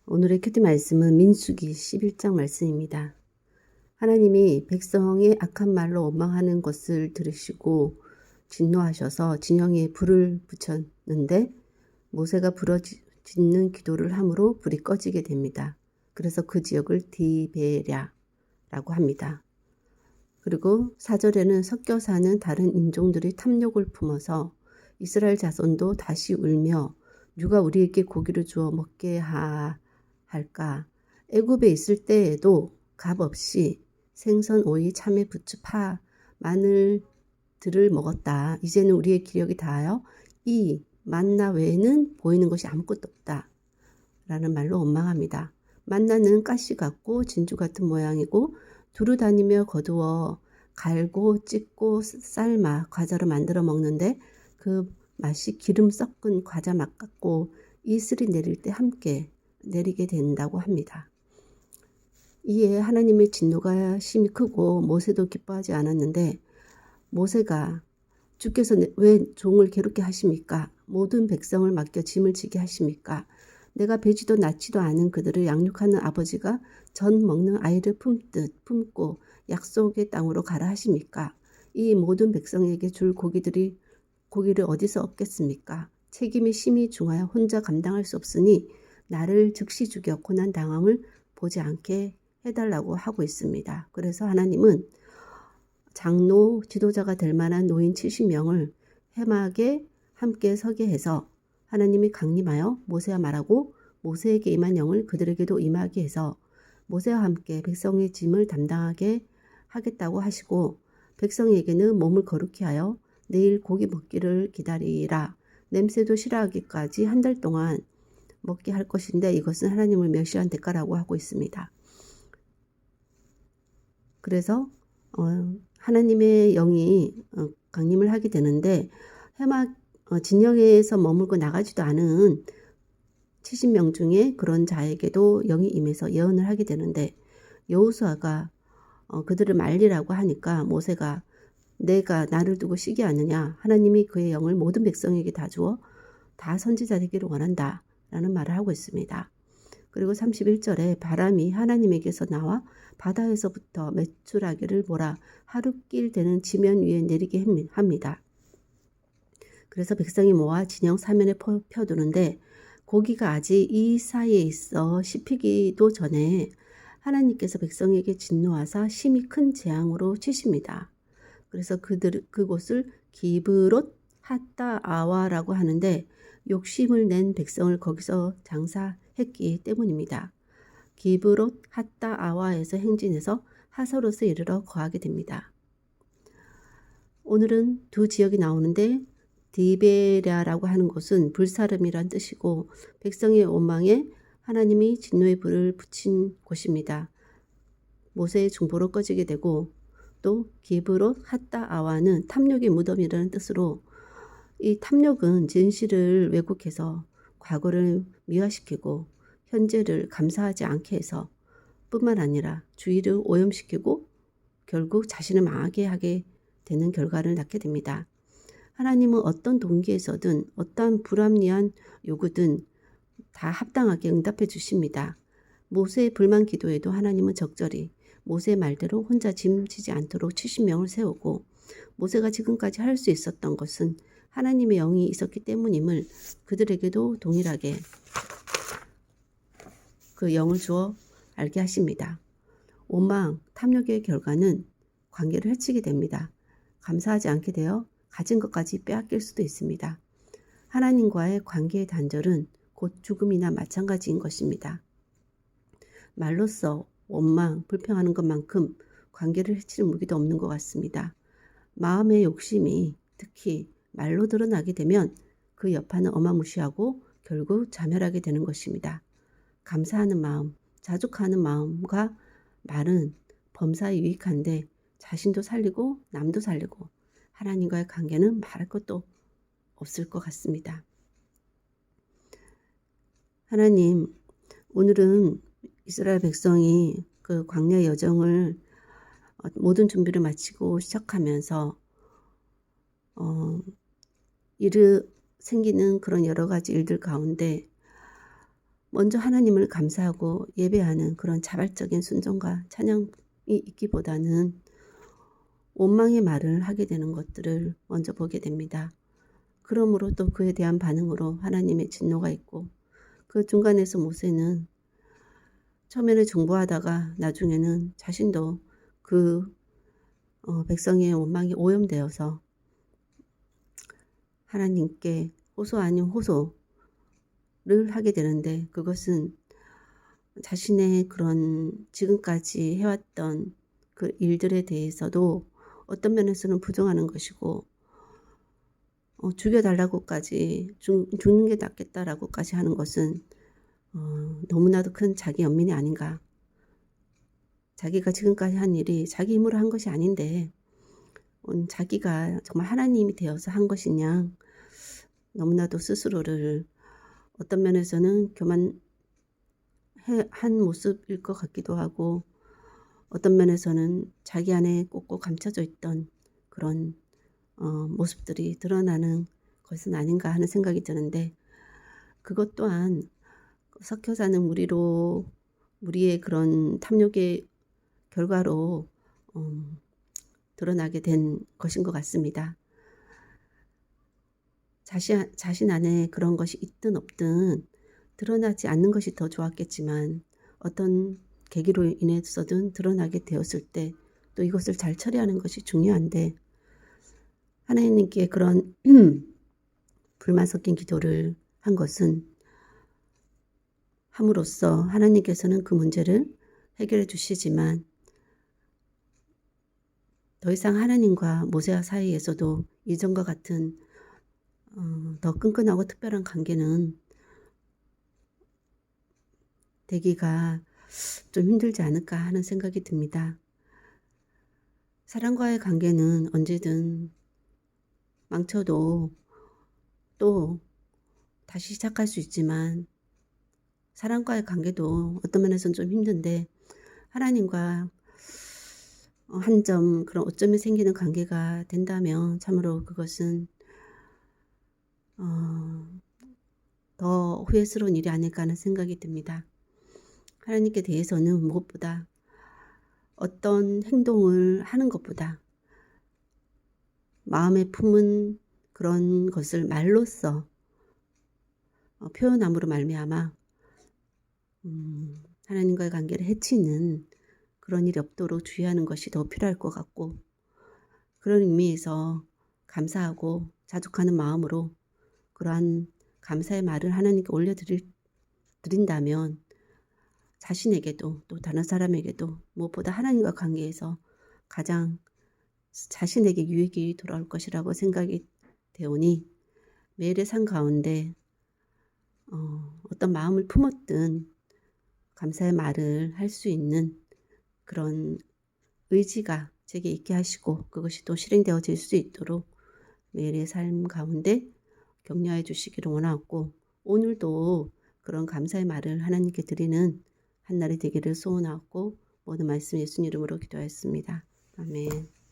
오늘의 큐티 말씀은 민수기 11장 말씀입니다. 하나님이 백성의 악한 말로 원망하는 것을 들으시고 진노하셔서 진영에 불을 붙였는데 모세가 부르짖는 기도를 함으로 불이 꺼지게 됩니다. 그래서 그 지역을 디베랴라고 합니다. 그리고 4절에는 섞여 사는 다른 인종들이 탐욕을 품어서 이스라엘 자손도 다시 울며 누가 우리에게 고기를 주어 먹게 할까? 애굽에 있을 때에도 값없이 생선, 오이, 참외, 부추, 파, 마늘들을 먹었다. 이제는 우리의 기력이 다하여 이 만나 외에는 보이는 것이 아무것도 없다. 라는 말로 원망합니다. 만나는 가시 같고 진주 같은 모양이고 두루 다니며 거두어 갈고 찢고 삶아 과자로 만들어 먹는데 그 맛이 기름 섞은 과자 맛 같고 이슬이 내릴 때 함께 내리게 된다고 합니다. 이에 하나님의 진노가 심히 크고 모세도 기뻐하지 않았는데 모세가 주께서 왜 종을 괴롭게 하십니까? 모든 백성을 맡겨 짐을 지게 하십니까? 내가 배지도 낳지도 않은 그들을 양육하는 아버지가 전 먹는 아이를 품고 약속의 땅으로 가라 하십니까? 이 모든 백성에게 줄 고기를 어디서 얻겠습니까? 책임이 심히 중하여 혼자 감당할 수 없으니 나를 즉시 죽여 고난당함을 보지 않게 해달라고 하고 있습니다. 그래서 하나님은 장로 지도자가 될 만한 노인 70명을 회막에 함께 서게 해서 하나님이 강림하여 모세와 말하고 모세에게 임한 영을 그들에게도 임하게 해서 모세와 함께 백성의 짐을 담당하게 하겠다고 하시고 백성에게는 몸을 거룩히 하여 내일 고기 먹기를 기다리라. 냄새도 싫어하기까지 한 달 동안 먹게 할 것인데 이것은 하나님을 멸시한 대가라고 하고 있습니다. 그래서 하나님의 영이 강림을 하게 되는데 회막 진영에서 머물고 나가지도 않은 70명 중에 그런 자에게도 영이 임해서 예언을 하게 되는데 여호수아가 그들을 말리라고 하니까 모세가 내가 나를 두고 시기하느냐 하나님이 그의 영을 모든 백성에게 다 주어 다 선지자 되기를 원한다 라는 말을 하고 있습니다. 그리고 31절에 바람이 하나님에게서 나와 바다에서부터 메추라기를 몰아 하룻길 되는 지면 위에 내리게 합니다. 그래서 백성이 모아 진영 사면에 펴두는데 고기가 아직 이 사이에 있어 씹히기도 전에 하나님께서 백성에게 진노하사 심히 큰 재앙으로 치십니다. 그래서 그곳을 기브롯 핫다아와라고 하는데 욕심을 낸 백성을 거기서 장사했기 때문입니다. 기브롯 핫다아와에서 행진해서 하서롯에 이르러 거하게 됩니다. 오늘은 두 지역이 나오는데 디베랴라고 하는 곳은 불사름이란 뜻이고 백성의 원망에 하나님이 진노의 불을 붙인 곳입니다. 모세의 중보로 꺼지게 되고 또 기브롯 핫다아와는 탐욕의 무덤이라는 뜻으로 이 탐욕은 진실을 왜곡해서 과거를 미화시키고 현재를 감사하지 않게 해서 뿐만 아니라 주의를 오염시키고 결국 자신을 망하게 하게 되는 결과를 낳게 됩니다. 하나님은 어떤 동기에서든 어떠한 불합리한 요구든 다 합당하게 응답해 주십니다. 모세의 불만 기도에도 하나님은 적절히 모세의 말대로 혼자 짐지지 않도록 70명을 세우고 모세가 지금까지 할 수 있었던 것은 하나님의 영이 있었기 때문임을 그들에게도 동일하게 그 영을 주어 알게 하십니다. 원망, 탐욕의 결과는 관계를 해치게 됩니다. 감사하지 않게 되어 가진 것까지 빼앗길 수도 있습니다. 하나님과의 관계의 단절은 곧 죽음이나 마찬가지인 것입니다. 말로써 원망, 불평하는 것만큼 관계를 해치는 무기도 없는 것 같습니다. 마음의 욕심이 특히 말로 드러나게 되면 그 여파는 어마무시하고 결국 자멸하게 되는 것입니다. 감사하는 마음, 자족하는 마음과 말은 범사에 유익한데 자신도 살리고 남도 살리고 하나님과의 관계는 말할 것도 없을 것 같습니다. 하나님, 오늘은 이스라엘 백성이 그 광야 여정을 모든 준비를 마치고 시작하면서 생기는 그런 여러 가지 일들 가운데 먼저 하나님을 감사하고 예배하는 그런 자발적인 순종과 찬양이 있기보다는 원망의 말을 하게 되는 것들을 먼저 보게 됩니다. 그러므로 또 그에 대한 반응으로 하나님의 진노가 있고, 그 중간에서 모세는 처음에는 중보하다가 나중에는 자신도 그 백성의 원망이 오염되어서 하나님께 호소 아닌 호소를 하게 되는데, 그것은 자신의 그런 지금까지 해왔던 그 일들에 대해서도 어떤 면에서는 부정하는 것이고, 죽여달라고까지 죽는 게 낫겠다라고까지 하는 것은 너무나도 큰 자기 연민이 아닌가. 자기가 지금까지 한 일이 자기 힘으로 한 것이 아닌데 자기가 정말 하나님이 되어서 한 것이냐, 너무나도 스스로를 어떤 면에서는 교만한 모습일 것 같기도 하고, 어떤 면에서는 자기 안에 꼭꼭 감춰져 있던 그런 모습들이 드러나는 것은 아닌가 하는 생각이 드는데, 그것 또한 섞여 사는 무리의 그런 탐욕의 결과로 드러나게 된 것인 것 같습니다. 자신 안에 그런 것이 있든 없든 드러나지 않는 것이 더 좋았겠지만, 어떤 계기로 인해서든 드러나게 되었을 때 또 이것을 잘 처리하는 것이 중요한데, 하나님께 그런 불만 섞인 기도를 한 것은 함으로써 하나님께서는 그 문제를 해결해 주시지만, 더 이상 하나님과 모세와 사이에서도 이전과 같은 더 끈끈하고 특별한 관계는 되기가 좀 힘들지 않을까 하는 생각이 듭니다. 사람과의 관계는 언제든 망쳐도 또 다시 시작할 수 있지만, 사람과의 관계도 어떤 면에서는 좀 힘든데, 하나님과 한 점 그런 오점이 생기는 관계가 된다면 참으로 그것은 더 후회스러운 일이 아닐까 하는 생각이 듭니다. 하나님께 대해서는 무엇보다 어떤 행동을 하는 것보다 마음에 품은 그런 것을 말로써 표현함으로 말미암아 하나님과의 관계를 해치는 그런 일이 없도록 주의하는 것이 더 필요할 것 같고, 그런 의미에서 감사하고 자족하는 마음으로 그러한 감사의 말을 하나님께 올려드린다면 자신에게도 또 다른 사람에게도 무엇보다 하나님과 관계에서 가장 자신에게 유익이 돌아올 것이라고 생각이 되오니, 매일의 삶 가운데 어떤 마음을 품었든 감사의 말을 할 수 있는 그런 의지가 제게 있게 하시고, 그것이 또 실행되어질 수 있도록 매일의 삶 가운데 격려해 주시기를 원하고, 오늘도 그런 감사의 말을 하나님께 드리는 한 날이 되기를 소원하고, 모든 말씀 예수님 이름으로 기도하였습니다. 아멘.